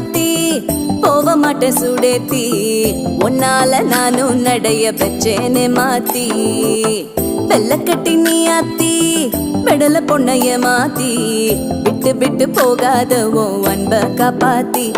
மாத்தி போக மாட்டேன் சுடேத்தி உன்னால நானும் நடைய பெற்றேனே மாத்தி வெள்ள கட்டி நீ ஆத்தி பெடல பொண்ணைய மாத்தி விட்டு விட்டு போகாத உன் அன்ப காப்பாத்தி